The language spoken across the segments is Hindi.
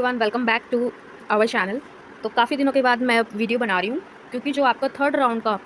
Everyone, welcome back to our channel. तो काफ़ी दिनों के बाद मैं वीडियो बना रही हूँ क्योंकि जो आपका थर्ड राउंड का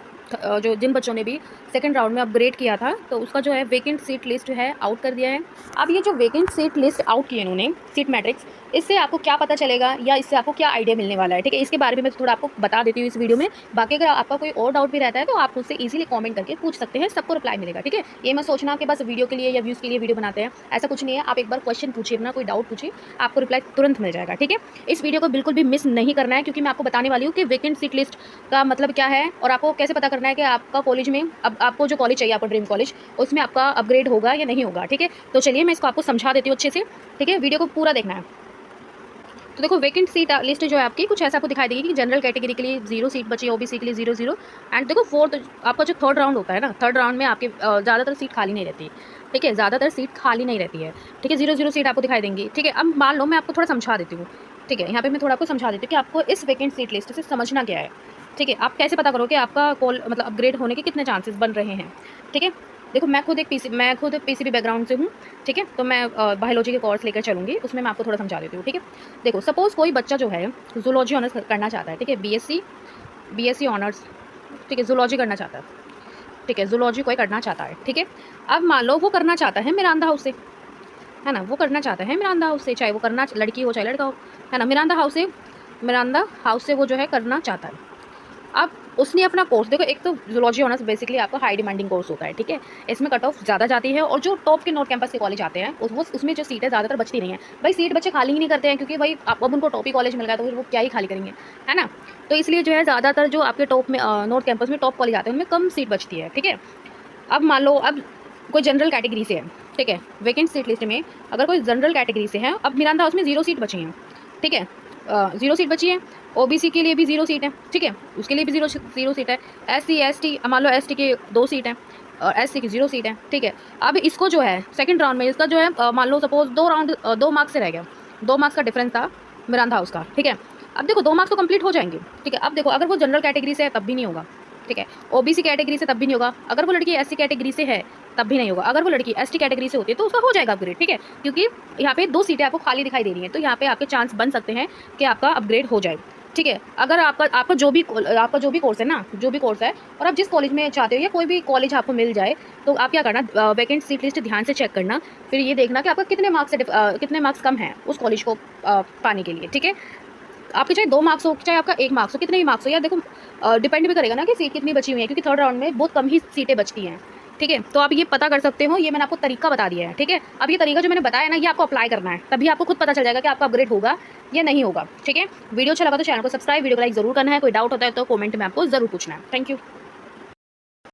जो जिन बच्चों ने भी सेकंड राउंड में अपग्रेड किया था तो उसका जो है वेकेंट सीट लिस्ट है आउट कर दिया है। अब ये जो वेकेंट सीट लिस्ट आउट की है इन्होंने, सीट मैट्रिक्स, इससे आपको क्या पता चलेगा या इससे आपको क्या आइडिया मिलने वाला है, ठीक है। इसके बारे में मैं थोड़ा आपको बता देती हूँ इस वीडियो में। बाकी अगर आपका कोई और डाउट भी रहता है तो आप मुझसे इजीली कमेंट करके पूछ सकते हैं, सबको रिप्लाई मिलेगा, ठीक है। ये मत सोचना कि बस वीडियो के लिए या व्यूज़ के लिए वीडियो बनाते हैं, ऐसा कुछ नहीं है। आप एक बार क्वेश्चन पूछिए, अपना कोई डाउट पूछिए, आपको रिप्लाई तुरंत मिल जाएगा, ठीक है। इस वीडियो को बिल्कुल भी मिस नहीं करना है क्योंकि मैं आपको बताने वाली हूँ कि वेकेंट सीट लिस्ट का मतलब क्या है और आपको कैसे पता करना है कि आपका कॉलेज में, अब आपको जो कॉलेज चाहिए, आपका ड्रीम कॉलेज, उसमें आपका अपग्रेड होगा या नहीं होगा, ठीक है। तो चलिए मैं इसको आपको समझा देती हूँ अच्छे से, ठीक है। वीडियो को पूरा देखना है। तो देखो, वेकेंट सीट लिस्ट जो है आपकी कुछ ऐसा आपको दिखाई देगी कि जनरल कैटेगरी के लिए 0 सीट बची है, ओबीसी के लिए 0 एंड देखो फोर्थ आपका जो थर्ड राउंड होता है ना, थर्ड राउंड में आपके ज़्यादातर सीट खाली नहीं रहती, ठीक है। ज़्यादातर सीट खाली नहीं रहती है, ठीक है। 0 सीट आपको दिखाई देंगी, ठीक है। अब मान लो मैं आपको थोड़ा समझा देती हूँ, ठीक है। यहाँ पे मैं थोड़ा आपको समझा देती हूँ कि आपको इस वेकेंट सीट लिस्ट से समझना क्या है, ठीक है। आप कैसे पता करो कि आपका कॉल मतलब अपग्रेड होने के कितने चांसेस बन रहे हैं, ठीक है। देखो, मैं खुद पीसीबी बैकग्राउंड से हूँ, ठीक है। तो मैं बायोलॉजी के कोर्स लेकर चलूँगी, उसमें मैं आपको थोड़ा समझा देती हूँ, ठीक है। देखो, सपोज़ कोई बच्चा जो है ज़ूलॉजी ऑनर्स करना चाहता है, ठीक है। बीएससी ऑनर्स, ठीक है, ज़ूलॉजी करना चाहता है, ठीक है। ज़ूलॉजी कोई करना चाहता है, ठीक है। अब मान लो वो करना चाहता है मिरांडा हाउस से, है ना। वो करना चाहता है मिरांडा हाउस से, चाहे वो करना लड़की हो चाहे लड़का हो, है ना। मिरांडा हाउस से वो जो है करना चाहता है। अब उसने अपना कोर्स, देखो, एक तो ज़ूलॉजी ऑनर्स बेसिकली आपका हाई डिमांडिंग कोर्स होता है, ठीक है। इसमें कट ऑफ ज़्यादा जाती है और जो टॉप के नॉर्थ कैंपस के कॉलेज आते हैं उसमें जो सीट है ज़्यादातर बचती नहीं है। भाई सीट बच्चे खाली ही नहीं करते हैं क्योंकि भाई अब उनको टॉप ही कॉलेज मिल गया तो फिर वो क्या ही खाली करेंगे, है ना। तो इसलिए जो है ज़्यादातर जो आपके टॉप में नॉर्थ कैंपस में टॉप कॉलेज आते हैं उनमें कम सीट बचती है, ठीक है। अब मान लो अब कोई जनरल कैटेगरी से है, ठीक है। वेकेंट सीट लिस्ट में अगर कोई जनरल कैटेगरी से है, अब मिरांडा हाउस में 0 सीट बची हैं, ठीक है। 0 सीट बची है। ओबीसी के लिए भी 0 सीट है, ठीक है, उसके लिए भी 0 सीट है। एससी एसटी, मान लो एसटी के 2 सीट हैं और एससी की 0 सीट है, ठीक है। अब इसको जो है सेकंड राउंड में इसका जो है मान लो सपोज 2 मार्क्स से रह गया, 2 मार्क्स का डिफरेंस था मिरांडा हाउस का, ठीक है। अब देखो 2 मार्क्स तो कंप्लीट हो जाएंगे, ठीक है। अब देखो, अगर वो जनरल कैटेगरी से है तब भी नहीं होगा, ठीक है। ओबीसी कैटेगरी से तब भी नहीं होगा। अगर वो लड़की एससी कैटेगरी से है तब भी नहीं होगा। अगर वो लड़की एसटी कैटेगरी से होती है तो उसका हो जाएगा अपग्रेड, ठीक है। क्योंकि यहाँ पे 2 सीटें आपको खाली दिखाई दे रही हैं तो यहाँ पे आपके चांस बन सकते हैं कि आपका अपग्रेड हो जाए, ठीक है। अगर आपका जो भी कोर्स है ना, जो भी कोर्स है, और आप जिस कॉलेज में चाहते हो या कोई भी कॉलेज आपको मिल जाए, तो आप क्या करना, वैकेंट सीट लिस्ट ध्यान से चेक करना, फिर ये देखना कि आपका कितने मार्क्स कम है उस कॉलेज को पाने के लिए, ठीक है। आपके चाहे 2 मार्क्स हो चाहे आपका 1 मार्क्स हो, कितने भी मार्क्स हो यार, देखो डिपेंड भी करेगा ना कि सीट कितनी बची हुई है क्योंकि थर्ड राउंड में बहुत कम ही सीटें बचती हैं, ठीक है। तो आप ये पता कर सकते हो, ये मैंने आपको तरीका बता दिया है, ठीक है। अब ये तरीका जो मैंने बताया ना, ये आपको अप्लाई करना है, तभी आपको खुद पता चल जाएगा कि आपका अपग्रेड होगा या नहीं होगा, ठीक है। वीडियो अच्छा लगा तो चैनल को सब्सक्राइब, वीडियो को लाइक जरूर करना है। कोई डाउट होता है तो कमेंट में आपको जरूर पूछना है। Thank you.